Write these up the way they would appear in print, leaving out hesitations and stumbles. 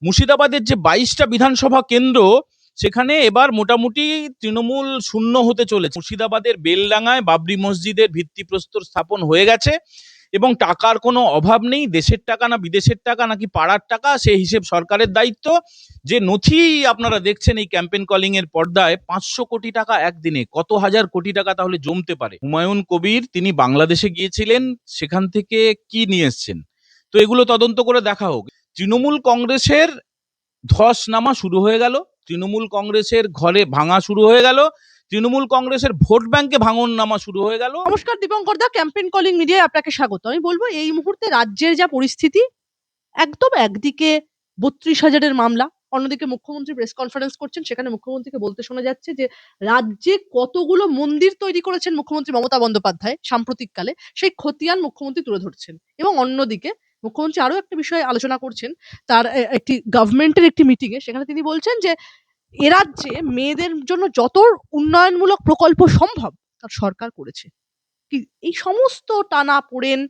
মুর্শিদাবাদের যে 22টা বিধানসভা কেন্দ্র, সেখানে এবার মোটামুটি তৃণমূল শূন্য হতে চলেছে। মুর্শিদাবাদের বেলডাঙায় বাবরি মসজিদের ভিত্তিপ্রস্তর স্থাপন হয়ে গেছে এবং টাকার কোনো অভাব নেই। দেশের টাকা না বিদেশের টাকা নাকি পাড়ার টাকা, সেই হিসেব সরকারের দায়িত্ব। যে নথি আপনারা দেখছেন এই ক্যাম্পেইন কলিং এর পর্দায়, 500 কোটি টাকা একদিনে, কত হাজার কোটি টাকা তাহলে জমতে পারে। হুমায়ুন কবির তিনি বাংলাদেশে গিয়েছিলেন, সেখান থেকে কি নিয়ে এসছেন, তো এগুলো তদন্ত করে দেখা হোক। তৃণমূল কংগ্রেসের ধস নামা শুরু হয়ে গেল, তৃণমূল কংগ্রেসের ঘরে ভাঙা শুরু হয়ে গেল, তৃণমূল কংগ্রেসের ভোট ব্যাংকে ভাঙন নামা শুরু হয়ে গেল। নমস্কার দীপঙ্কর দা, ক্যাম্পেইন কলিং মিডিয়ায় আপনাকে স্বাগত। আমি বলবো এই মুহূর্তে রাজ্যের যা পরিস্থিতি, একদম একদিকে 32,000-এর মামলা, অন্যদিকে মুখ্যমন্ত্রী প্রেস কনফারেন্স করছেন, সেখানে মুখ্যমন্ত্রীকে বলতে শোনা যাচ্ছে যে রাজ্যে কতগুলো মন্দির তৈরি করেছেন মুখ্যমন্ত্রী মমতা বন্দ্যোপাধ্যায় সাম্প্রতিককালে, সেই খতিয়ান মুখ্যমন্ত্রী তুলে ধরছেন। এবং অন্যদিকে মুখ্যমন্ত্রী আরো একটা বিষয়ে আলোচনা করছেন তার একটি গভর্নমেন্টের একটি মিটিং এ, সেখানে তিনি বলছেন যে এ রাজ্যে মেয়েদের জন্য যত উন্নয়নমূলক প্রকল্প সম্ভব তার সরকার করেছে। এই সমস্ত টানাপোড়েন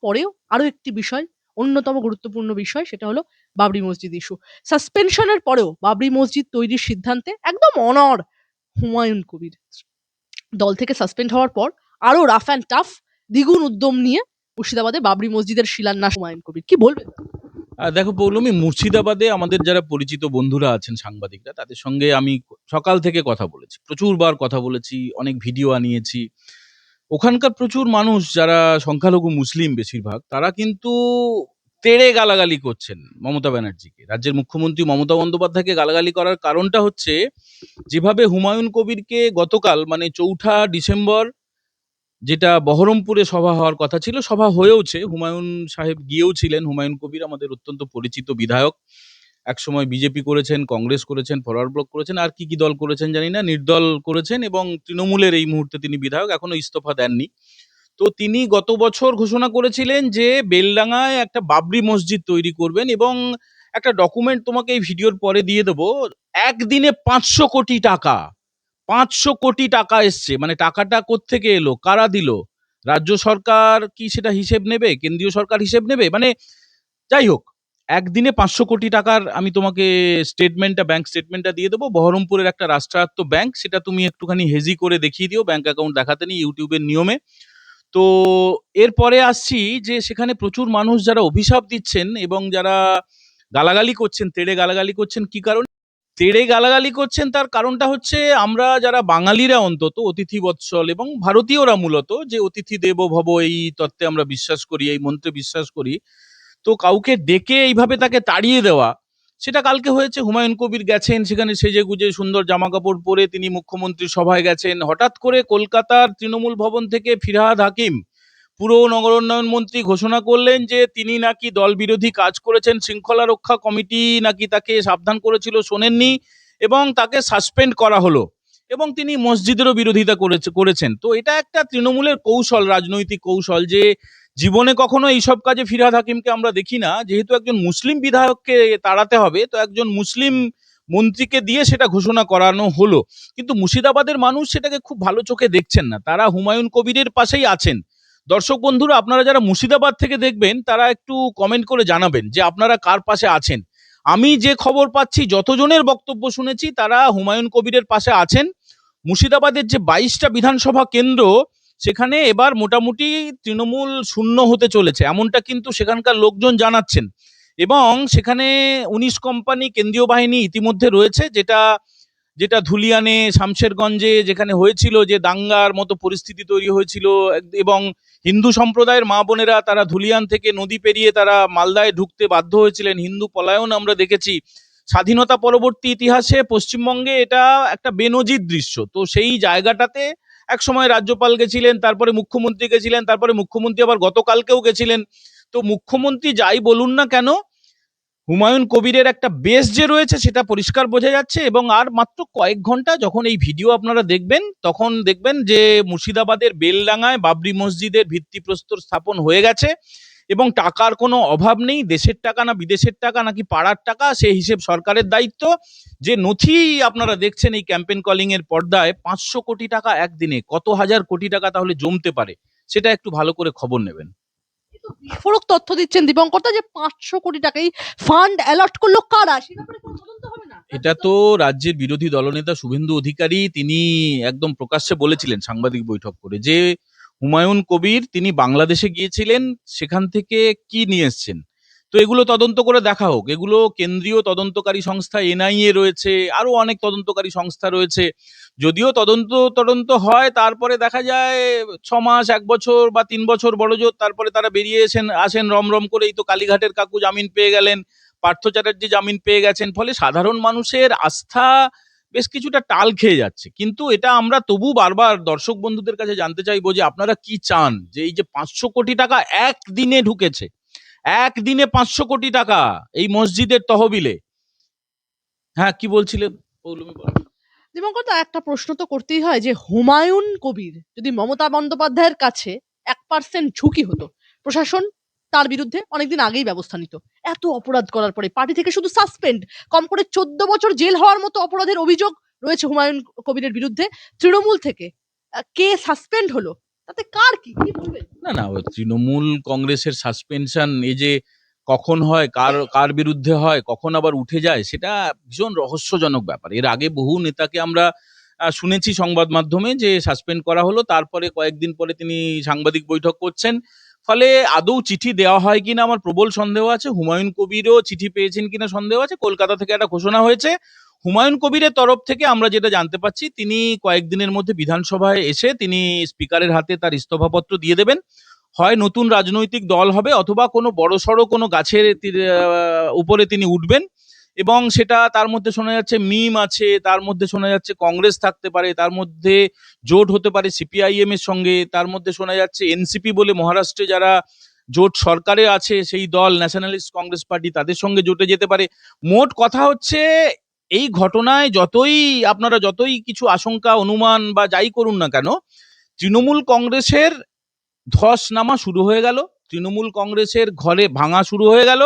পরেও আরো একটি বিষয়, অন্যতম গুরুত্বপূর্ণ বিষয়, সেটা হলো বাবরি মসজিদ ইস্যু। সাসপেনশনের পরেও বাবরি মসজিদ তৈরির সিদ্ধান্তে একদম অনড় হুমায়ুন কবির। দল থেকে সাসপেন্ড হওয়ার পর আরো রাফ অ্যান্ড টাফ দ্বিগুণ উদ্যম নিয়ে মুর্শিদাবাদে বাবরি মসজিদের শিলান্যাস হুমায়ুন কবির। কি বলবেন? দেখো পৌলমী, মুর্শিদাবাদে আমাদের যারা পরিচিত বন্ধুরা আছেন সাংবাদিকরা, তাদের সঙ্গে আমি সকাল থেকে কথা বলেছি, প্রচুরবার কথা বলেছি, অনেক ভিডিও আনিয়েছি। ওখানকার প্রচুর মানুষ যারা সংখ্যালঘু মুসলিম বেশিরভাগ, তারা কিন্তু তেড়ে গালাগালি করছেন মমতা ব্যানার্জিকে। রাজ্যের মুখ্যমন্ত্রী মমতা বন্দ্যোপাধ্যায়কে গালাগালি করার কারণটা হচ্ছে, যেভাবে হুমায়ুন কবিরকে গতকাল মানে 4ঠা ডিসেম্বর, যেটা বহরমপুরে সভা হওয়ার কথা ছিল, সভা হয়েওছে, হুমায়ুন সাহেব গিয়েও ছিলেন। হুমায়ুন কবির আমাদের অত্যন্ত পরিচিত বিধায়ক, একসময় বিজেপি করেছেন, কংগ্রেস করেছেন, ফরওয়ার্ড ব্লক করেছেন, আর কি কি দল করেছেন জানি না, নির্দল করেছেন, এবং তৃণমূলের এই মুহূর্তে তিনি বিধায়ক, এখনো ইস্তফা দেননি। তো তিনি গত বছর ঘোষণা করেছিলেন যে বেলডাঙায় একটা বাবরি মসজিদ তৈরি করবেন, এবং একটা ডকুমেন্ট তোমাকে এই ভিডিওর পরে দিয়ে দেবো। একদিনে 500 কোটি টাকা, 500 কোটি টাকা এসছে। মানে টাকাটা কোত্থেকে এলো, কারা দিল, রাজ্য সরকার কি সেটা হিসেব নেবে, কেন্দ্রীয় সরকার হিসেব নেবে, মানে যাই হোক, একদিনে 500 কোটি টাকার আমি তোমাকে স্টেটমেন্টটা, ব্যাংক স্টেটমেন্টটা দিয়ে দেবো। বহরমপুরের একটা রাষ্ট্রায়ত্ত ব্যাংক, সেটা তুমি একটুখানি হেজি করে দেখিয়ে দিও, ব্যাংক অ্যাকাউন্ট দেখাতে নেই ইউটিউবের নিয়মে। তো এরপরে আসছি যে সেখানে প্রচুর মানুষ যারা অভিশাপ দিচ্ছেন এবং যারা গালাগালি করছেন, তেড়ে গালাগালি করছেন। কি কারণ তেড়ে গালাগালি করছেন, তার কারণটা হচ্ছে, আমরা যারা বাঙালিরা অন্তত অতিথি বৎসল এবং ভারতীয়রা মূলত যে অতিথি দেবো ভব এই তত্ত্বে আমরা বিশ্বাস করি, এই মন্ত্রে বিশ্বাস করি। তো কাউকে ডেকে এইভাবে তাকে তাড়িয়ে দেওয়া, সেটা কালকে হয়েছে। হুমায়ুন কবির গেছেন সেখানে সেজে গুজে সুন্দর জামা কাপড় পরে, তিনি মুখ্যমন্ত্রীর সভায় গেছেন। হঠাৎ করে কলকাতার তৃণমূল ভবন থেকে ফিরহাদ হাকিম, পুর নগরোন্নয়ন মন্ত্রী, ঘোষণা করলেন যে তিনি নাকি দল বিরোধী কাজ করেছেন, শৃঙ্খলা রক্ষা কমিটি নাকি তাকে সাবধান করেছিল, শোনেননি, এবং তাকে সাসপেন্ড করা হলো, এবং তিনি মসজিদেরও বিরোধিতা করেছেন। তো এটা একটা তৃণমূলের কৌশল, রাজনৈতিক কৌশল, যে জীবনে কখনো এইসব কাজে ফিরহাদ হাকিমকে আমরা দেখি না। যেহেতু একজন মুসলিম বিধায়ককে তাড়াতে হবে, তো একজন মুসলিম মন্ত্রীকে দিয়ে সেটা ঘোষণা করানো হলো। কিন্তু মুর্শিদাবাদের মানুষ সেটাকে খুব ভালো চোখে দেখছেন না, তারা হুমায়ুন কবিরের পাশেই আছেন। দর্শক বন্ধুরা, আপনারা যারা মুর্শিদাবাদ থেকে দেখবেন, তারা একটু কমেন্ট করে জানাবেন যে আপনারা কার পাশে আছেন। আমি যে খবর পাচ্ছি, যতজনের বক্তব্য শুনেছি, তারা হুমায়ুন কবিরের পাশে আছেন। মুর্শিদাবাদের যে 22টা বিধানসভা কেন্দ্র, সেখানে এবার মোটামুটি তৃণমূল শূন্য হতে চলেছে, এমনটা কিন্তু সেখানকার লোকজন জানাচ্ছেন। এবং সেখানে 19 কোম্পানি কেন্দ্রীয় বাহিনী ইতিমধ্যে রয়েছে, যেটা যেটা ধুলিয়ানে, শামশেরগঞ্জে যেখানে হয়েছিল, যে দাঙ্গার মতো পরিস্থিতি তৈরি হয়েছিল, এবং হিন্দু সম্প্রদায়ের মা বোনেরা তারা ধুলিয়ান থেকে নদী পেরিয়ে তারা মালদায় ঢুকতে বাধ্য হয়েছিলেন, হিন্দু পলায়ন আমরা দেখেছি। স্বাধীনতা পরবর্তী ইতিহাসে পশ্চিমবঙ্গে এটা একটা বেনজির দৃশ্য। তো সেই জায়গাটাতে একসময় রাজ্যপাল গেছিলেন, তারপরে মুখ্যমন্ত্রী গেছিলেন, তারপরে মুখ্যমন্ত্রী আবার গতকালকেও গেছিলেন। তো মুখ্যমন্ত্রী যাই বলুন না কেন, হুমায়ুন কবিরের একটা বেস যে রয়েছে সেটা পরিষ্কার বোঝা যাচ্ছে। এবং আর মাত্র কয়েক ঘন্টা যখন এই ভিডিও আপনারা দেখবেন, তখন দেখবেন যে মুর্শিদাবাদের বেলডাঙায় বাবরি মসজিদের ভিত্তিপ্রস্তর স্থাপন হয়ে গেছে এবং টাকার কোনো অভাব নেই। দেশের টাকা না বিদেশের টাকা নাকি পাড়ার টাকা, সেই হিসেব সরকারের দায়িত্ব। যে নথি আপনারা দেখছেন এই ক্যাম্পেইন কলিং এর পর্দায়, 500 কোটি টাকা একদিনে, কত হাজার কোটি টাকা তাহলে জমতে পারে, সেটা একটু ভালো করে খবর নেবেন। কিন্তু বিস্ফোরক তথ্য দিচ্ছেন দীপঙ্করদা যে 500 কোটি টাকা এই ফান্ড অ্যালট করলো কারা, সে ব্যাপারে কোনো তদন্ত হবে না? এটা তো রাজ্যের বিরোধী দলনেতা শুভেন্দু অধিকারী তিনি একদম প্রকাশ্যে বলেছিলেন সাংবাদিক বৈঠক করে যে হুমায়ুন কবির তিনি বাংলাদেশে গিয়েছিলেন, সেখান থেকে কি নিয়ে এসছেন। তো এগুলো তদন্ত করে দেখা হোক। এগুলো কেন্দ্রীয় তদন্তকারী সংস্থা এনআইএ রয়েছে, আরো অনেক তদন্তকারী সংস্থা রয়েছে। যদিও তদন্ত তদন্ত হয়, তারপরে দেখা যায় 6 মাস 1 বছর বা 3 বছর বড়জোর, তারপরে তারা বেরিয়ে আসেন রমরম করে, এই তো কালীঘাটের কাকু জামিন পেয়ে গেলেন, পার্থ চ্যাটার্জি জামিন পেয়ে গেছেন। ফলে সাধারণ মানুষের আস্থা বেশ কিছুটা টাল খেয়ে যাচ্ছে। কিন্তু এটা আমরা তবু বারবার দর্শক বন্ধুদের কাছে জানতে চাইবো যে আপনারা কি চান, যে এই যে 500 কোটি টাকা একদিনে ঢুকেছে, একদিনে 500 কোটি টাকা এই মসজিদের তহবিলে। হ্যাঁ, কি বলছিলেন পৌলমী, বলো। দীপঙ্করদা, একটা প্রশ্ন তো করতেই হয় যে হুমায়ুন কবির যদি মমতা বন্দ্যোপাধ্যায়ের কাছে 1% ঝুঁকি হতো, প্রশাসন তার বিরুদ্ধে অনেকদিন আগেই ব্যবস্থা নিত। এত অপরাধ করার পরে পার্টি থেকে শুধু সাসপেন্ড, কম করে 14 বছর জেল হওয়ার মতো অপরাধের অভিযোগ রয়েছে হুমায়ুন কবিরের বিরুদ্ধে। তৃণমূল থেকে কে সাসপেন্ড হলো, তাতে কার কি কি বলবেন? না না, ওই তৃণমূল কংগ্রেসের সাসপেনশন এই যে কখন হয়, কার কার বিরুদ্ধে হয়, কখন আবার উঠে যায়, সেটা ভীষণ রহস্যজনক ব্যাপার। এর আগে বহু নেতাকে আমরা শুনেছি সংবাদ মাধ্যমে যে সাসপেন্ড করা হলো, তারপরে কয়েকদিন পরে তিনি সাংবাদিক বৈঠক করছেন। ফলে আদৌ চিঠি দেওয়া হয় কিনা আমার প্রবল সন্দেহ আছে। হুমায়ুন কবিরও চিঠি পেয়েছেন কিনা সন্দেহ আছে। কলকাতা থেকে একটা ঘোষণা হয়েছে, হুমায়ুন কবিরের তরফ থেকে আমরা যেটা জানতে পাচ্ছি, তিনি কয়েকদিনের মধ্যে বিধানসভায় এসে তিনি স্পিকারের হাতে তার ইস্তফাপত্র দিয়ে দেবেন। হয় নতুন রাজনৈতিক দল হবে, অথবা কোনো বড়সড় কোনো গাছের উপরে তিনি উঠবেন। এবং সেটা তার মধ্যে শোনা যাচ্ছে মিম আছে, তার মধ্যে শোনা যাচ্ছে কংগ্রেস থাকতে পারে, তার মধ্যে জোট হতে পারে সিপিআইএম এর সঙ্গে, তার মধ্যে শোনা যাচ্ছে এনসিপি বলে মহারাষ্ট্রে যারা জোট সরকারে আছে সেই দল ন্যাশনালিস্ট কংগ্রেস পার্টি, তাদের সঙ্গে জোটে যেতে পারে। মোট কথা হচ্ছে, এই ঘটনায় আপনারা যতই কিছু আশঙ্কা অনুমান বা যাই করুন না কেন, তৃণমূল কংগ্রেসের ধস নামা শুরু হয়ে গেল, তৃণমূল কংগ্রেসের ঘরে ভাঙা শুরু হয়ে গেল,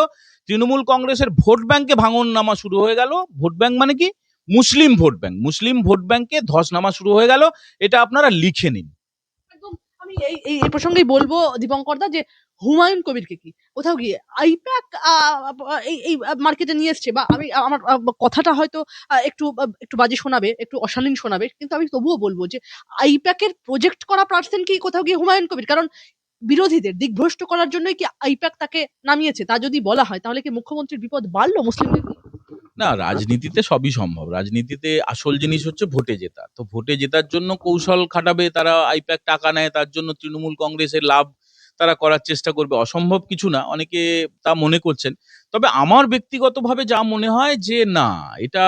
তৃণমূল কংগ্রেসের ভোট ব্যাংকে ভাঙন নামা শুরু হয়ে গেল। ভোট ব্যাংক মানে কি? মুসলিম ভোট ব্যাংক, মুসলিম ভোট ব্যাংকে ধস নামা শুরু হয়ে গেল। এটা আপনারা লিখে নিন। একদম। আমি এই এই এই প্রসঙ্গেই বলবো দীপঙ্করদা যে হুমায়ুন কবিরকে কি কোথাও গিয়ে আইপ্যাক এই এই মার্কেটে নিয়ে এসছে, বা আমি আমার কথাটা হয়তো একটু একটু বাজে শোনাবে, একটু অশালীন শোনাবে, কিন্তু আমি তবুও বলবো যে আইপ্যাকের প্রজেক্ট করা পার্সন কি কোথাও গিয়ে হুমায়ুন কবির? কারণ বিরোধীদের দিগ্ভ্রষ্ট করার জন্যই কি আইপ্যাক তাকে নামিয়েছে? তা যদি বলা হয় তাহলে কি মুখ্যমন্ত্রীর বিপদ বাড়লো মুসলিমদের নিয়ে? না, রাজনীতিতে সবই সম্ভব। রাজনীতিতে আসল জিনিস হচ্ছে ভোটে জেতা। তো ভোটে জেতার জন্য কৌশল খাটাবে তারা, আইপ্যাক টাকা নেয়, তার জন্য তৃণমূল কংগ্রেসের লাভ তারা করার চেষ্টা করবে। অসম্ভব কিছু না, অনেকে তা মনে করছেন। তবে আমার ব্যক্তিগতভাবে যা মনে হয় যে না, এটা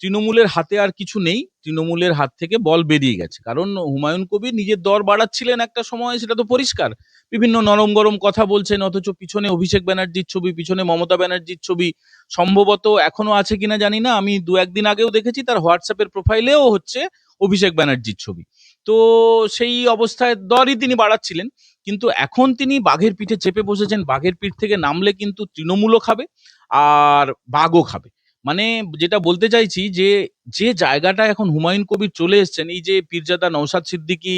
তৃণমূলের হাতে আর কিছু নেই, তৃণমূলের হাত থেকে বল বেরিয়ে গেছে। কারণ হুমায়ুন কবির নিজের দর বাড়াচ্ছিলেন একটা সময়, সেটা তো পরিষ্কার। বিভিন্ন নরম গরম কথা বলছেন, অথচ পিছনে অভিষেক ব্যানার্জির ছবি, পিছনে মমতা ব্যানার্জির ছবি সম্ভবত এখনো আছে কিনা জানি না। আমি 2-1 দিন আগেও দেখেছি তার হোয়াটসঅ্যাপের প্রোফাইলেও হচ্ছে অভিষেক ব্যানার্জির ছবি। তো সেই অবস্থায় দরই তিনি বাড়াচ্ছিলেন। কিন্তু এখন তিনি বাঘের পিঠে চেপে বসেছেন। বাঘের পিঠ থেকে নামলে কিন্তু তৃণমূলও খাবে, আর বাঘও খাবে। মানে যেটা বলতে চাইছি যে, যে জায়গাটা এখন হুমায়ুন কবির চলে এসছেন, এই যে পীরজাদা নওশাদ সিদ্দিকী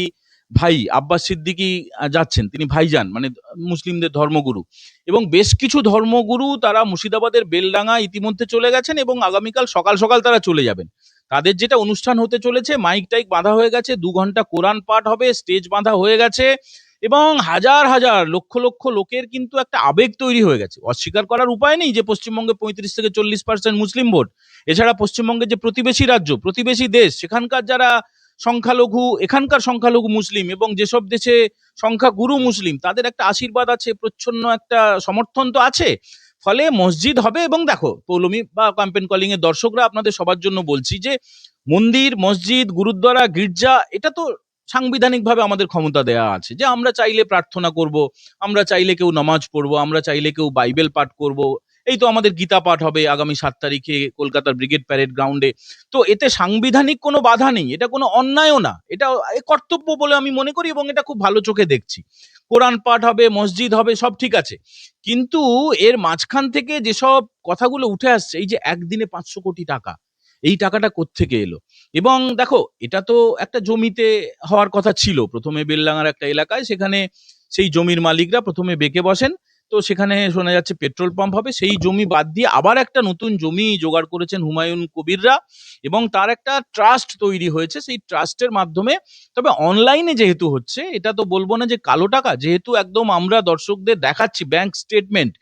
ভাই আব্বাস সিদ্দিকী যাচ্ছেন, তিনি ভাইজান, মানে মুসলিমদের ধর্মগুরু, এবং বেশ কিছু ধর্মগুরু তারা মুর্শিদাবাদের বেলডাঙ্গা ইতিমধ্যে চলে গেছেন এবং আগামীকাল সকাল সকাল তারা চলে যাবেন। তাদের যেটা অনুষ্ঠান হতে চলেছে, মাইক টাইক বাঁধা হয়ে গেছে, 2 ঘন্টা কোরআন পাঠ হবে, স্টেজ বাঁধা হয়ে গেছে, এবং হাজার হাজার লক্ষ লক্ষ লোকের কিন্তু একটা আবেগ তৈরি হয়ে গেছে। অস্বীকার করার উপায় নেই যে পশ্চিমবঙ্গে 35 থেকে 40% মুসলিম ভোট। এছাড়া পশ্চিমবঙ্গের যে প্রতিবেশী রাজ্য, প্রতিবেশী দেশ, সেখানকার যারা সংখ্যালঘু, এখানকার সংখ্যালঘু মুসলিম, এবং যেসব দেশে সংখ্যাগুরু মুসলিম, তাদের একটা আশীর্বাদ আছে, প্রচ্ছন্ন একটা সমর্থন তো আছে। ফলে মসজিদ হবে। এবং দেখো পৌলমী বা ক্যাম্পেন কলিং এর দর্শকরা, আপনাদের সবার জন্য বলছি যে মন্দির, মসজিদ, গুরুদ্বারা, গির্জা, এটা তো সাংবিধানিকভাবে আমাদের ক্ষমতা দেয়া আছে যে আমরা চাইলে প্রার্থনা করব, আমরা চাইলে কেউ নামাজ পড়বো, আমরা চাইলে কেউ বাইবেল পাঠ করব। এই তো আমাদের গীতা পাঠ হবে আগামী 7 তারিখে কলকাতার ব্রিগেড প্যারেড গ্রাউন্ডে। তো এতে সাংবিধানিক কোনো বাধা নেই, এটা কোনো অন্যায়ও না, এটা কর্তব্য বলে আমি মনে করি, এবং এটা খুব ভালো চোখে দেখছি। কোরআন পাঠ হবে, মসজিদ হবে, সব ঠিক আছে। কিন্তু এর মাঝখান থেকে যেসব কথাগুলো উঠে আসছে, এই যে একদিনে 500 কোটি টাকা, এই টাকাটা কোত্থেকে এলো? এবং দেখো, এটা তো একটা জমিতে হওয়ার কথা ছিল, প্রথমে বেলডাঙ্গার একটা এলাকায়, সেখানে সেই জমির মালিকরা প্রথমে বেঁকে বসেন। তো সেখানে শোনা যাচ্ছে পেট্রোল পাম্প হবে, সেই জমি বাদ দিয়ে আবার একটা নতুন জমি জোগাড় করেছেন হুমায়ুন কবিররা, এবং তার একটা ট্রাস্ট তৈরি হয়েছে সেই ট্রাস্টের মাধ্যমে। তবে অনলাইনে যেহেতু হচ্ছে, এটা তো বলবো না যে কালো টাকা, যেহেতু একদম আমরা দর্শকদের দেখাচ্ছি ব্যাংক স্টেটমেন্ট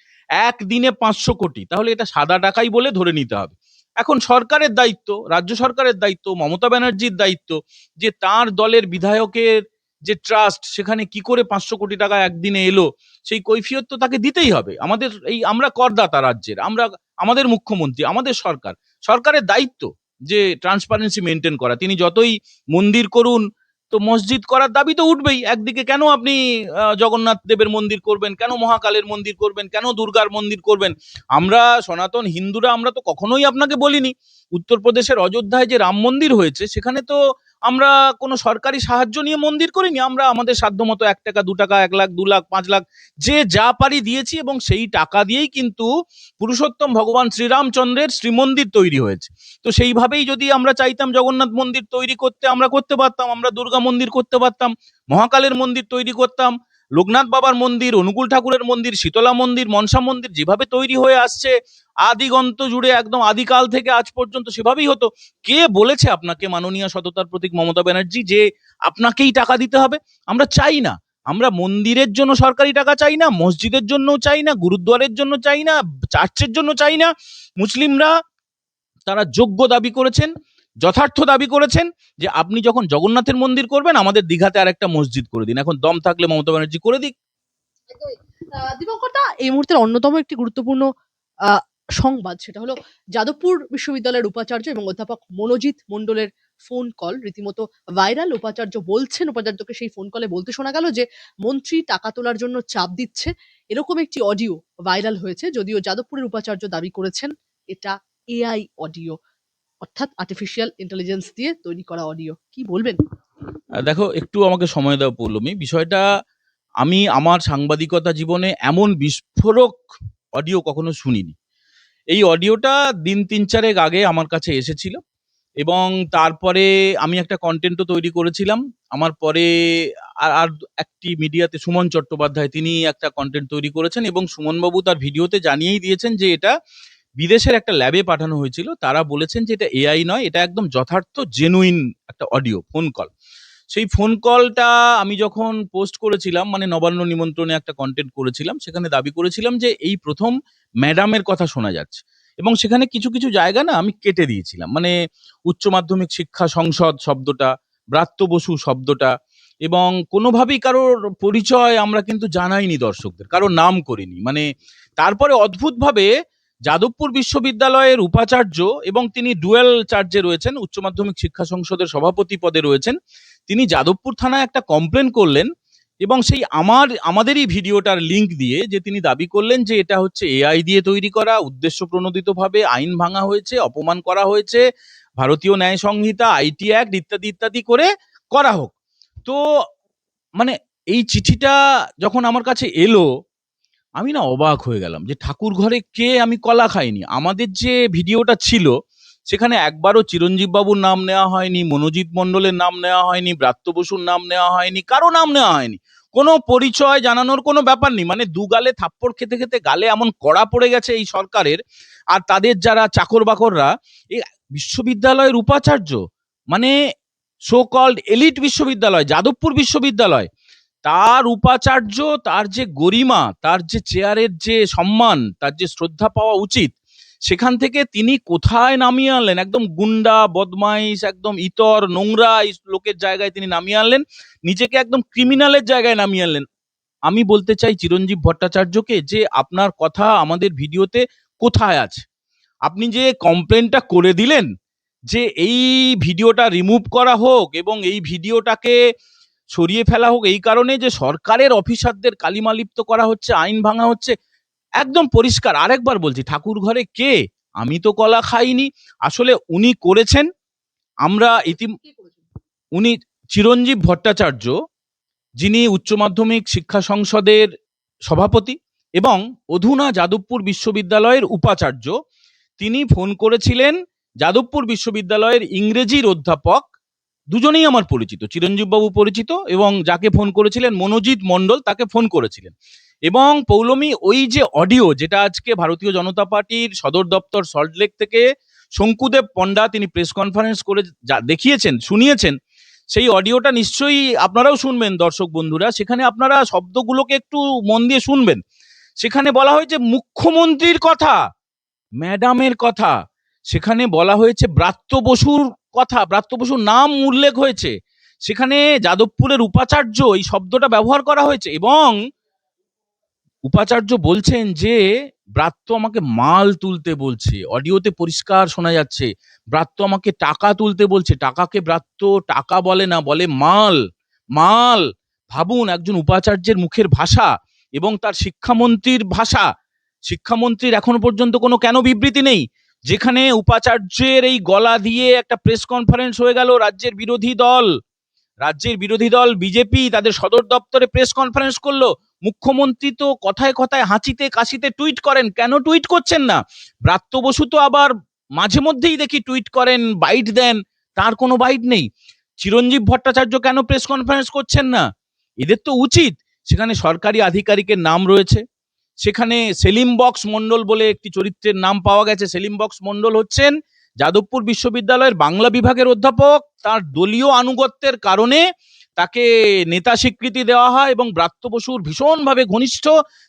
একদিনে 500 কোটি, তাহলে এটা সাদা টাকাই বলে ধরে নিতে হবে। এখন সরকারের দায়িত্ব, রাজ্য সরকারের দায়িত্ব, মমতা ব্যানার্জির দায়িত্ব, যে তার দলের বিধায়কের যে ট্রাস্ট সেখানে কি করে 500 কোটি টাকা একদিনে এলো, সেই কৈফিয়ত তো তাকে দিতেই হবে। আমাদের এই আমরা করদাতা রাজ্যের, আমরা, আমাদের মুখ্যমন্ত্রী, আমাদের সরকার, সরকারের দায়িত্ব যে ট্রান্সপারেন্সি মেনটেন করা। তিনি যতই মন্দির করুন, তো মসজিদ করার দাবি তো উঠবেই। একদিকে কেন আপনি জগন্নাথ দেবের মন্দির করবেন, কেন মহাকালের মন্দির করবেন, কেন দুর্গার মন্দির করবেন? আমরা সনাতন হিন্দুরা আমরা তো কখনোই আপনাকে বলিনি উত্তরপ্রদেশের অযোধ্যায় যে রাম মন্দির হয়েছে সেখানে তো আমরা কোনো সরকারি সাহায্য নিয়ে মন্দির করিনি। আমরা আমাদের সাধ্যমতো 1 টাকা, 2 টাকা, 1 লাখ, 2 লাখ, 5 লাখ যে যা পারি দিয়েছি, এবং সেই টাকা দিয়েই কিন্তু পুরুষোত্তম ভগবান শ্রীরামচন্দ্রের শ্রীমন্দির তৈরি হয়েছে। তো সেইভাবেই যদি আমরা চাইতাম জগন্নাথ মন্দির তৈরি করতে, আমরা করতে পারতাম, আমরা দুর্গা মন্দির করতে পারতাম, মহাকালের মন্দির তৈরি করতাম, লোকনাথ বাবার মন্দির, অনুকূল ঠাকুরের মন্দির, শীতলা মন্দির, মনসা মন্দির যেভাবে তৈরি হয়ে আসছে আদিগন্ত জুড়ে, একদম আদিকাল থেকে আজ পর্যন্ত সেভাবেই হতো। কে বলেছে আপনাকে, মাননীয় সততার প্রতীক মমতা ব্যানার্জি, যে আপনাকেই টাকা দিতে হবে? আমরা চাই না। আমরা মন্দিরের জন্য সরকারি টাকা চাই না, মসজিদের জন্য চাই না, গুরুদ্বারের জন্য চাই না, চার্চের জন্য চাই না। মুসলিমরা তারা যোগ্য দাবি করেছেন, যথার্থ দাবি করেছেন যে আপনি যখন জগন্নাথের মন্দির করবেন আমাদের দীঘাতে আর একটা মসজিদ করে দিন। এখন দম থাকলে মমতা ব্যানার্জি করে দিক। দিবাকর দা, এই মুহূর্তের অন্যতম একটি গুরুত্বপূর্ণ আহ, সংবাদ, সেটা হলো যাদবপুর বিশ্ববিদ্যালয়ের উপাচার্য এবং অধ্যাপক মনোজিৎ মণ্ডলের ফোন কল রীতিমতো ভাইরাল। উপাচার্য বলছেন, উপাচার্যকে সেই ফোন কলে বলতে শোনা গেল যে মন্ত্রী টাকা তোলার জন্য চাপ দিচ্ছে। এরকম একটি অডিও ভাইরাল হয়েছে, যদিও যাদবপুরের উপাচার্য দাবি করেছেন এটা এআই অডিও, অর্থাৎ আর্টিফিশিয়াল ইন্টেলিজেন্স দিয়ে তৈরি করা অডিও। কি বলবেন? দেখো, একটু আমাকে সময় দাও পৌলমী। বিষয়টা, আমি আমার সাংবাদিকতা জীবনে এমন বিস্ফোরক অডিও কখনো শুনিনি। এই অডিওটা দিন 3-4 আগে আমার কাছে এসেছিল, এবং তারপরে আমি একটা কন্টেন্টও তৈরি করেছিলাম। আমার পরে আর আর একটি মিডিয়াতে সুমন চট্টোপাধ্যায় তিনি একটা কন্টেন্ট তৈরি করেছেন, এবং সুমনবাবু তার ভিডিওতে জানিয়েই দিয়েছেন যে এটা বিদেশের একটা ল্যাবে পাঠানো হয়েছিল। তারা বলেছেন যে এটা এআই নয়, এটা একদম যথার্থ জেনুইন একটা অডিও ফোন কল। সেই ফোন কলটা আমি যখন পোস্ট করেছিলাম, মানে নবান্ন নিমন্ত্রণে একটা কন্টেন্ট করেছিলাম, সেখানে দাবি করেছিলাম যে এই প্রথম ম্যাডামের কথা শোনা যাচ্ছে, এবং সেখানে কিছু কিছু জায়গা না আমি কেটে দিয়েছিলাম। মানে উচ্চ মাধ্যমিক শিক্ষা সংসদ শব্দটা, ব্রাত্য বসু শব্দটা, এবং কোনোভাবেই কারোর পরিচয় আমরা কিন্তু জানাইনি দর্শকদের, কারোর নাম করিনি। মানে তারপরে অদ্ভুতভাবে যাদবপুর বিশ্ববিদ্যালয়ের উপাচার্য, এবং তিনি ডুয়েল চার্জে রয়েছেন, উচ্চ মাধ্যমিক শিক্ষা সংসদের সভাপতি পদে রয়েছেন, তিনি যাদবপুর থানায় একটা কমপ্লেন করলেন, এবং সেই আমাদেরই ভিডিওটার লিংক দিয়ে যে তিনি দাবি করলেন যে এটা হচ্ছে এআই দিয়ে তৈরি করা, উদ্দেশ্য প্রণোদিতভাবে আইন ভাঙা হয়েছে, অপমান করা হয়েছে, ভারতীয় ন্যায় সংহিতা, আইটি অ্যাক্ট ইত্যাদি ইত্যাদি করে করা হোক। তো মানে এই চিঠিটা যখন আমার কাছে এলো, আমি না অবাক হয়ে গেলাম যে ঠাকুর ঘরে কে, আমি কলা খাইনি। আমাদের যে ভিডিওটা ছিল সেখানে একবারও চিরঞ্জীব বাবুর নাম নেওয়া হয়নি, মনোজিৎ মণ্ডলের নাম নেওয়া হয়নি, ব্রাত্য বসুর নাম নেওয়া হয়নি, কারো নাম নেওয়া হয়নি, কোনো পরিচয় জানানোর কোনো ব্যাপার নেই। মানে দুগালে থাপ্পড় খেতে খেতে গালে এমন কড়া পড়ে গেছে এই সরকারের আর তাদের যারা চাকর বাকররা। এই বিশ্ববিদ্যালয়ের উপাচার্য, মানে সো কল্ড এলিট বিশ্ববিদ্যালয় যাদবপুর বিশ্ববিদ্যালয়, তার উপাচার্য, তার যে গরিমা, তার যে চেয়ারের যে সম্মান, তার যে শ্রদ্ধা পাওয়া উচিত, সেখান থেকে তিনি কোথায় নামিয়ে আনলেন? একদম গুন্ডা, বদমাইশ, একদম ইতর নোংরা লোকের জায়গায় তিনি নামিয়ে আনলেন, নিজেকে একদম ক্রিমিনালের জায়গায় নামিয়ে আনলেন। আমি বলতে চাই চিরঞ্জীব ভট্টাচার্যকে যে আপনার কথা আমাদের ভিডিওতে কোথায় আছে? আপনি যে কমপ্লেনটা করে দিলেন যে এই ভিডিওটা রিমুভ করা হোক এবং এই ভিডিওটাকে সরিয়ে ফেলা হোক, এই কারণে যে সরকারের অফিসারদের কালিমালিপ্ত করা হচ্ছে, আইন ভাঙা হচ্ছে, একদম পরিষ্কার। আরেকবার বলছি, ঠাকুর ঘরে কে? আমি তো কলা খাইনি। আসলে উনি করেছেন, আমরা উনি চিরঞ্জীব ভট্টাচার্য, যিনি উচ্চ মাধ্যমিক শিক্ষা সংসদের সভাপতি এবং অধুনা যাদবপুর বিশ্ববিদ্যালয়ের উপাচার্য, তিনি ফোন করেছিলেন যাদবপুর বিশ্ববিদ্যালয়ের ইংরেজির অধ্যাপক দুজনেই আমার পরিচিত, চিরঞ্জীব বাবু পরিচিত এবং যাকে ফোন করেছিলেন মনোজিৎ মণ্ডল তাকে ফোন করেছিলেন। এবং পৌলমী ওই যে অডিও যেটা আজকে ভারতীয় জনতা পার্টির সদর দপ্তর সল্টলেক থেকে শঙ্কুদেব পণ্ডা তিনি প্রেস কনফারেন্স করে যা দেখিয়েছেন শুনিয়েছেন, সেই অডিওটা নিশ্চয়ই আপনারাও শুনবেন দর্শক বন্ধুরা। সেখানে আপনারা শব্দগুলোকে একটু মন দিয়ে শুনবেন। সেখানে বলা হয়েছে মুখ্যমন্ত্রীর কথা, ম্যাডামের কথা, সেখানে বলা হয়েছে ব্রাত্য বসুর কথা, ব্রাত্য বসুর নাম উল্লেখ হয়েছে, সেখানে যাদবপুরের উপাচার্য এই শব্দটা ব্যবহার করা হয়েছে এবং উপাচার্য বলছেন যে ব্রাত্য আমাকে মাল তুলতে বলছে, অডিওতে পরিষ্কার শোনা যাচ্ছে ব্রাত্য আমাকে টাকা তুলতে বলছে, টাকাকে ব্রাত্য টাকা বলে না, বলে মাল, মাল। ভাবুন একজন উপাচার্যের মুখের ভাষা এবং তার শিক্ষামন্ত্রীর ভাষা। শিক্ষামন্ত্রীর এখনো পর্যন্ত কোনো কেন বিবৃতি নেই, যেখানে উপাচার্যের এই গলা দিয়ে একটা প্রেস কনফারেন্স হয়ে গেল। রাজ্যের বিরোধী দল বিজেপি তাদের সদর দপ্তরে প্রেস কনফারেন্স করলো। মুখ্যমন্ত্রী তো কথায় কথায় হাঁচিতে কাশিতে টুইট করেন, কেন টুইট করছেন না? ব্রাত্য বসু তো আবার মাঝে মধ্যেই দেখি টুইট করেন, বাইট দেন, তার কোনো বাইট নেই। চিরঞ্জীব ভট্টাচার্য কেন প্রেস কনফারেন্স করছেন না? এদের তো উচিত। সেখানে সরকারি আধিকারিকের নাম রয়েছে, সেখানে সেলিম বক্স মন্ডল বলে একটি চরিত্রের নাম পাওয়া গেছে। সেলিম বক্স মন্ডল হচ্ছেন যাদবপুর বিশ্ববিদ্যালয়ের বাংলা বিভাগের অধ্যাপক। তার দলীয় আনুগত্যের কারণে তাকে নেতা স্বীকৃতি দেওয়া হয় এবং ব্রাত্য বসুর ভীষণভাবে ঘনিষ্ঠ,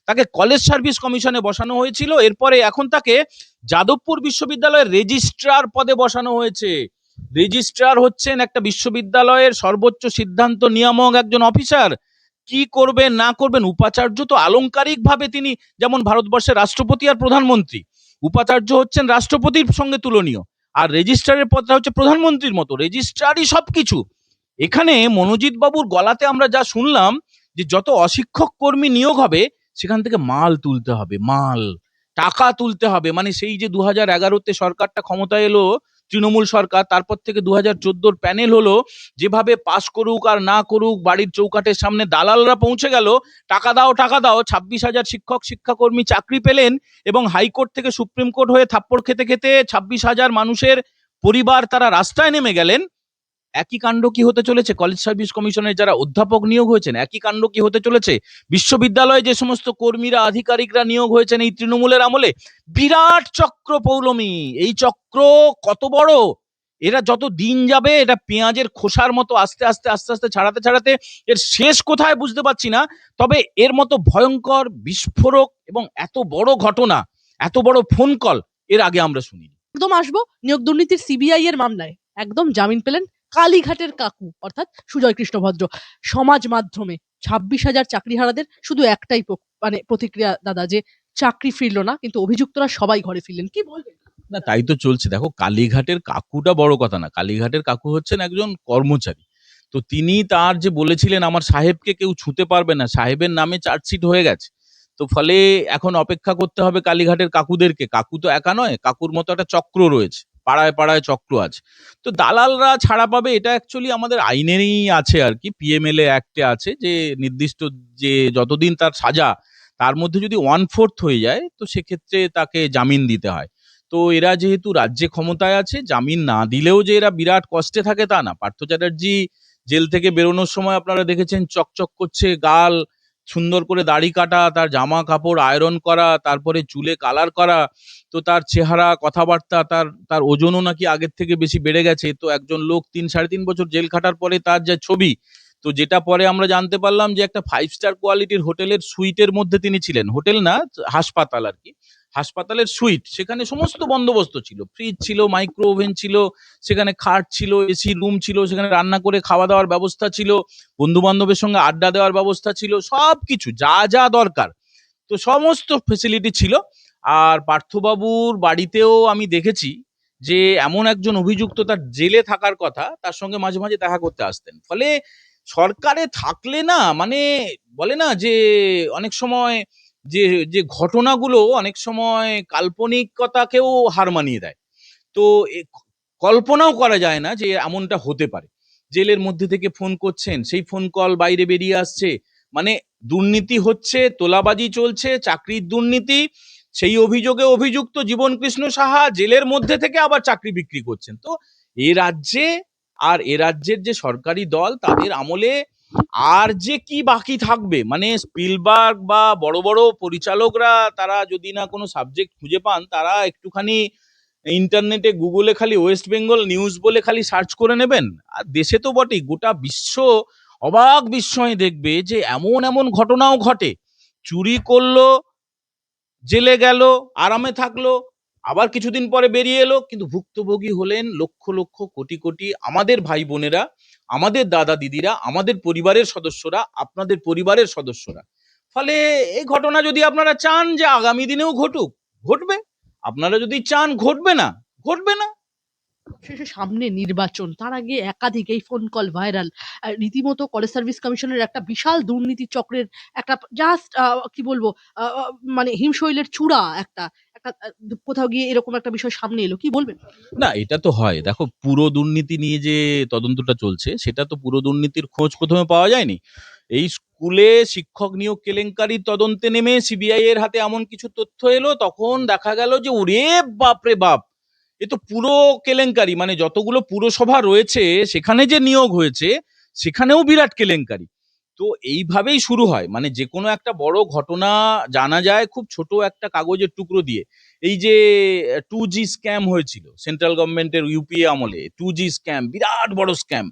তাকে কলেজ সার্ভিস কমিশনে বসানো হয়েছিল। এরপরে এখন তাকে যাদবপুর বিশ্ববিদ্যালয়ের রেজিস্ট্রার পদে বসানো হয়েছে। রেজিস্ট্রার হচ্ছেন একটা বিশ্ববিদ্যালয়ের সর্বোচ্চ সিদ্ধান্ত নিয়ামক একজন অফিসার। কি করবেন না করবেন, উপাচার্য তো আলংকারিক ভাবে তিনি যেমন ভারতবর্ষের রাষ্ট্রপতি আর প্রধানমন্ত্রী, উপাচার্য হচ্ছেন রাষ্ট্রপতির সঙ্গে তুলনীয়, আর রেজিস্ট্রারের পদটা হচ্ছে প্রধানমন্ত্রীর মতো, রেজিস্ট্রারই সবকিছু। এখানে মনোজিৎ বাবুর গলাতে আমরা যা শুনলাম যে যত অশিক্ষক কর্মী নিয়োগ হবে সেখান থেকে মাল তুলতে হবে, মাল, টাকা তুলতে হবে। মানে সেই যে 2011-তে সরকারটা ক্ষমতায় এলো তৃণমূল সরকার, তারপর থেকে 2014-র প্যানেল হলো, যেভাবে পাস করুক আর না করুক বাড়ির চৌকাঠের সামনে দালালরা পৌঁছে গেল, টাকা দাও টাকা দাও, 26,000 শিক্ষক শিক্ষাকর্মী চাকরি পেলেন এবং হাইকোর্ট থেকে সুপ্রিম কোর্ট হয়ে থাপ্পড় খেতে খেতে 26,000 মানুষের পরিবার তারা রাস্তায় নেমে গেলেন। একই কাণ্ড কি হতে চলেছে কলেজ সার্ভিস কমিশনের যারা অধ্যাপক নিয়োগ হয়েছেন, একই কাণ্ড কি হতে চলেছে বিশ্ববিদ্যালয়ে যে সমস্ত কর্মীরা আধিকারিকরা নিয়োগ হয়েছেন এই তৃণমূলের আমলে? বিরাট চক্র পৌলমী, এই চক্র কত বড়! এরা যত দিন যাবে এটা পেঁয়াজের খোসার মতো আস্তে আস্তে আস্তে আস্তে ছাড়াতে ছাড়াতে এর শেষ কোথায় বুঝতে পারছি না। তবে এর মতো ভয়ঙ্কর বিস্ফোরক এবং এত বড় ঘটনা, এত বড় ফোন কল এর আগে আমরা শুনিনি। একদম আসবো নিয়োগ দুর্নীতির সিবিআই এর মামলায় একদম জামিন পেলেন কালীঘাটের কাকু অর্থাৎ সুজয় কৃষ্ণ ভদ্র। সমাজ মাধ্যমে 26,000 চাকরিহারাদের শুধু একটাই মানে প্রতিক্রিয়া দাদা, যে চাকরি ফিরলো না কিন্তু অভিযুক্তরা সবাই ঘরে ফিরলেন। কি বলবেন? না তাই তো চলছে। দেখো কালীঘাটের কাকুটা বড় কথা না, কালীঘাটের কাকু হচ্ছেন একজন কর্মচারী। তো তিনি তার যে বলেছিলেন আমার সাহেবকে কেউ ছুঁতে পারবে না, সাহেবের নামে চার্জশিট হয়ে গেছে। তো ফলে এখন অপেক্ষা করতে হবে কালীঘাটের কাকুদেরকে। কাকু তো একা নয়, কাকুর মতো একটা চক্র রয়েছে, পাড়ায় পাড়ায় চক্র আছে। তো দালালরা ছাড়া পাবে এটা অ্যাকচুয়ালি আমাদের আইনেরই আছে আর কি, পিএমএলএ অ্যাক্টে আছে যে নির্দিষ্ট যে যতদিন তার সাজা তার মধ্যে যদি 1/4 হয়ে যায় তো সেক্ষেত্রে তাকে জামিন দিতে হয়। তো এরা যেহেতু রাজ্যে ক্ষমতায় আছে, জামিন না দিলেও যে এরা বিরাট কষ্টে থাকে তা না। পার্থ চ্যাটার্জি জেল থেকে বেরোনোর সময় আপনারা দেখেছেন চকচক করছে গাল, সুন্দর করে দাড়ি কাটা, তার জামা কাপড় আয়রন করা, তারপরে চুলে কালার করা। তো তার চেহারা কথাবার্তা, তার তার ওজনও নাকি আগের থেকে বেশি বেড়ে গেছে। তো একজন লোক 3-3.5 বছর জেল খাটার পরে তার যা ছবি, তো যেটা পরে আমরা জানতে পারলাম যে একটা 5 স্টার কোয়ালিটির হোটেলের সুইটের মধ্যে তিনি ছিলেন, হোটেল না হাসপাতাল আর কি, হাসপাতালের সুইট, সেখানে সমস্ত বন্দোবস্ত ছিল, ফ্রিজ ছিল, মাইক্রো ওভেন ছিল, সেখানে খাট ছিল, এসি রুম ছিল, সেখানে রান্না করে খাওয়া দাওয়ার ব্যবস্থা ছিল, বন্ধু বান্ধবের সঙ্গে আড্ডা দেওয়ার ব্যবস্থা ছিল, সবকিছু যা যা দরকার তো সমস্ত ফেসিলিটি ছিল। আর পার্থবাবুর বাড়িতেও আমি দেখেছি যে এমন একজন অভিযুক্ত তার জেলে থাকার কথা, তার সঙ্গে মাঝে মাঝে দেখা করতে আসতেন। ফলে সরকারে থাকলে না মানে বলে না যে অনেক সময় যে যে ঘটনাগুলো অনেক সময় কাল্পনিকতাকেও হার মানিয়ে দেয়। তো কল্পনাও করা যায় না যে এমনটা হতে পারে। জেলের মধ্যে থেকে ফোন করছেন, সেই ফোন কল বাইরে বেরিয়ে আসছে, মানে দুর্নীতি হচ্ছে, তোলাবাজি চলছে, চাকরির দুর্নীতি, সেই অভিযোগে অভিযুক্ত জীবন কৃষ্ণ সাহা জেলের মধ্যে থেকে আবার চাকরি বিক্রি করছেন। তো এ রাজ্যে আর এ রাজ্যের যে সরকারি দল তাদের আমলে আর যে কি বাকি থাকবে, মানে স্পিলবার্গ বা বড় বড় পরিচালকরা তারা যদি না কোনো সাবজেক্ট খুঁজে পান, তারা একটুখানি ইন্টারনেটে গুগলে খালি ওয়েস্ট বেঙ্গল নিউজ বলে খালি সার্চ করে নেবেন, আর দেশে তো বটেই, গোটা বিশ্ব অবাক বিস্ময়ে দেখবে যে এমন এমন ঘটনাও ঘটে। চুরি করলো, জেলে গেল, আরামে থাকলো, আবার কিছুদিন পরে বেরিয়ে এলো, কিন্তু ভুক্তভোগী হলেন লক্ষ লক্ষ কোটি কোটি আমাদের ভাই বোনেরা, আমাদের দাদা দিদিরা, আমাদের পরিবারের সদস্যরা, আপনাদের পরিবারের সদস্যরা। ফলে এই ঘটনা যদি আপনারা চান যে আগামী দিনেও ঘটুক, ঘটবে। আপনারা যদি চান ঘটবে না, ঘটবে না। শেষে সামনে নির্বাচন, তার আগে একাধিক এই ফোন কল ভাইরাল, রীতিমতো কলেজ সার্ভিস কমিশনের একটা বিশাল দুর্নীতি চক্রের একটা জাস্ট কি বলবো, মানে হিমশৈলের চূড়া একটা একটা কোথাও গিয়ে এরকম একটা বিষয় সামনে এলো, কি বলবেন? না, এটা তো হয়, দেখো পুরো দুর্নীতি নিয়ে যে তদন্তটা চলছে, সেটা তো পুরো দুর্নীতির খোঁজ প্রথমে পাওয়া যায়নি। এই স্কুলে শিক্ষক নিয়োগ কেলেঙ্কারির তদন্তে নেমে সিবিআই এর হাতে এমন কিছু তথ্য এলো, তখন দেখা গেল যে ওরে বাপ রে বাপ, এ তো পুরো কেলেঙ্কারি, মানে যতগুলো পুরসভা রয়েছে সেখানে যে নিয়োগ হয়েছে সেখানেও বিরাট কেলেঙ্কারি। তো এইভাবেই শুরু হয়, মানে যে কোনো একটা বড় ঘটনা জানা যায় খুব ছোট একটা কাগজের টুকরো দিয়ে। এই যে 2G স্ক্যাম হয়েছিল সেন্ট্রাল গভর্নমেন্টের ইউপিএ আমলে, 2G স্ক্যাম বিরাট বড় স্ক্যাম।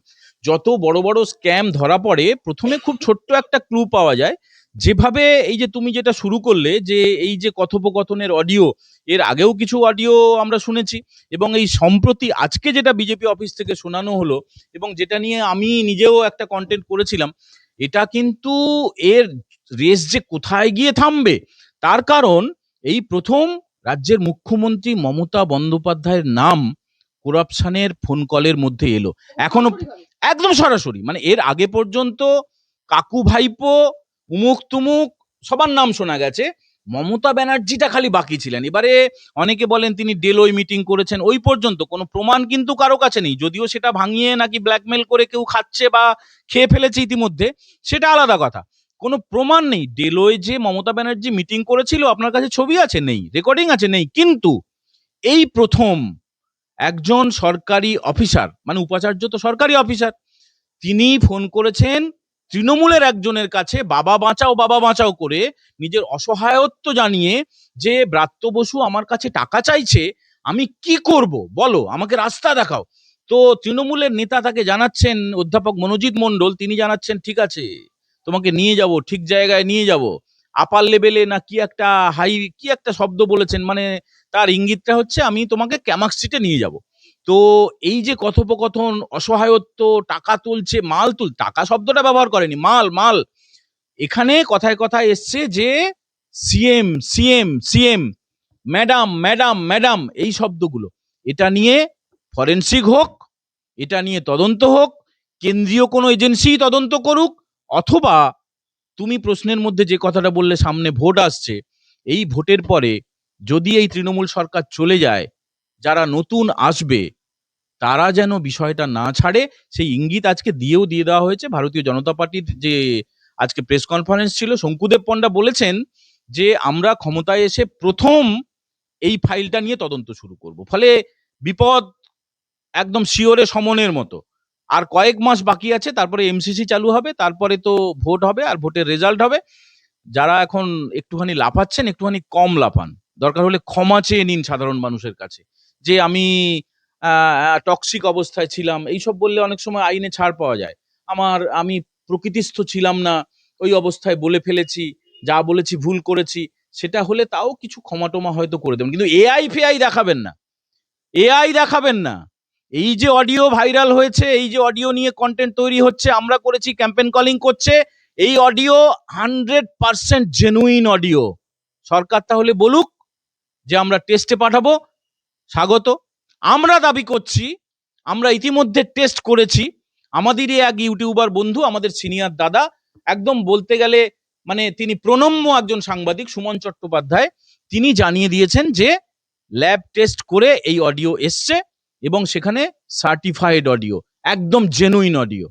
যত বড় বড় স্ক্যাম ধরা পড়ে প্রথমে খুব ছোট্ট একটা ক্লু পাওয়া যায়। যেভাবে এই যে তুমি যেটা শুরু করলে, যে এই যে কথোপকথনের অডিও, এর আগেও কিছু অডিও আমরা শুনেছি, এবং এই সম্প্রতি আজকে যেটা বিজেপি অফিস থেকে শোনানো হলো, এবং যেটা নিয়ে আমি নিজেও একটা কন্টেন্ট করেছিলাম, এটা কিন্তু এর রেস যে কোথায় গিয়ে থামবে, তার কারণ এই প্রথম রাজ্যের মুখ্যমন্ত্রী মমতা বন্দ্যোপাধ্যায়ের নাম করাপশনের ফোন কলের মধ্যে এলো। এখনো একদম সরাসরি, মানে এর আগে পর্যন্ত কাকু ভাইপো, উমুক তুমুক সবার নাম শোনা গেছে, মমতা ব্যানার্জিটা খালি বাকি ছিলেন। এবারে অনেকে বলেন তিনি ডেলোয় মিটিং করেছেন, ওই পর্যন্ত কোনো প্রমাণ কিন্তু কারো কাছে নেই, যদিও সেটা ভাঙিয়ে নাকি ব্ল্যাকমেল করে কেউ খাচ্ছে বা খেয়ে ফেলেছে ইতিমধ্যে, সেটা আলাদা কথা। কোনো প্রমাণ নেই ডেলোয় যে মমতা ব্যানার্জি মিটিং করেছিল, আপনার কাছে ছবি আছে? নেই। রেকর্ডিং আছে? নেই। কিন্তু এই প্রথম একজন সরকারি অফিসার, মানে উপাচার্য তো সরকারি অফিসার, তিনি ফোন করেছেন তৃণমূলের একজনের কাছে বাবা বাঁচাও বাবা বাঁচাও করে, নিজের অসহায়ত্ব জানিয়ে, যে ব্রাত্য বসু আমার কাছে টাকা চাইছে, আমি কি করব বলো, আমাকে রাস্তা দেখাও। তো তৃণমূলের নেতা তাকে জানাচ্ছেন, অধ্যাপক মনোজিৎ মণ্ডল, তিনি জানাচ্ছেন ঠিক আছে, তোমাকে নিয়ে যাব, ঠিক জায়গায় নিয়ে যাব, আপার লেভেলে না কি একটা হাই কি একটা শব্দ বলেছেন, মানে তার ইঙ্গিতটা হচ্ছে আমি তোমাকে ক্যামাক স্ট্রিটে নিয়ে যাব। তো এই যে কথোপকথন, অসহায়ত্ব, টাকা তুলছে, মাল টাকা শব্দটা ব্যবহার করেনি, মাল মাল, এখানে কথায় কথায় এসছে যে CM CM CM, madam madam madam, এই শব্দগুলো। এটা নিয়ে ফরেনসিক হোক, এটা নিয়ে তদন্ত হোক, কেন্দ্রীয় কোনো এজেন্সি তদন্ত করুক, অথবা তুমি প্রশ্নের মধ্যে যে কথাটা বললে, সামনে ভোট আসছে, এই ভোটের পরে যদি এই তৃণমূল সরকার চলে যায়, যারা নতুন আসবে তারা যেন বিষয়টা না ছাড়ে, সেই ইঙ্গিত আজকে দিয়ে দেওয়া হয়েছে। ভারতীয় জনতা পার্টির যে আজকে প্রেস কনফারেন্স ছিল, শঙ্কুদেব পণ্ডা বলেছেন যে আমরা ক্ষমতায় এসে প্রথম এই ফাইলটা নিয়ে তদন্ত শুরু করব। ফলে বিপদ একদম শিওরে সমনের মতো। আর কয়েক মাস বাকি আছে, তারপরে এমসিসি চালু হবে, তারপরে তো ভোট হবে, আর ভোটের রেজাল্ট হবে। যারা এখন একটুখানি লাফাচ্ছেন, একটুখানি কম লাফান, দরকার হলে ক্ষমা চেয়ে নিন সাধারণ মানুষের কাছে, যে আমি টক্সিক অবস্থায় ছিলাম, এইসব বললে অনেক সময় আইনে ছাড় পাওয়া যায়। আমি প্রকৃতিস্থ ছিলাম না, ওই অবস্থায় বলে ফেলেছি, যা বলেছি ভুল করেছি, সেটা হলে তাও কিছু ক্ষমা টমা হয়তো করে দেবেন, কিন্তু এআই ফেআই দেখাবেন না, এআই দেখাবেন না। এই যে অডিও ভাইরাল হয়েছে, এই যে অডিও নিয়ে কন্টেন্ট তৈরি হচ্ছে, আমরা করেছি, ক্যাম্পেইন কলিং করছে, এই অডিও 100% জেনুইন অডিও। সরকার তাহলে বলুক যে আমরা টেস্টে পাঠাবো, স্বাগত। আমরা দাবি করছি আমরা ইতিমধ্যে টেস্ট করেছি। আমাদেরই এক ইউটিউবার বন্ধু, আমাদের সিনিয়র দাদা, একদম বলতে গেলে মানে তিনি প্রণম্য একজন সাংবাদিক, সুমন চট্টোপাধ্যায়, তিনি জানিয়ে দিয়েছেন যে ল্যাব টেস্ট করে এই অডিও এসছে, এবং সেখানে সার্টিফাইড অডিও, একদম জেনুইন অডিও।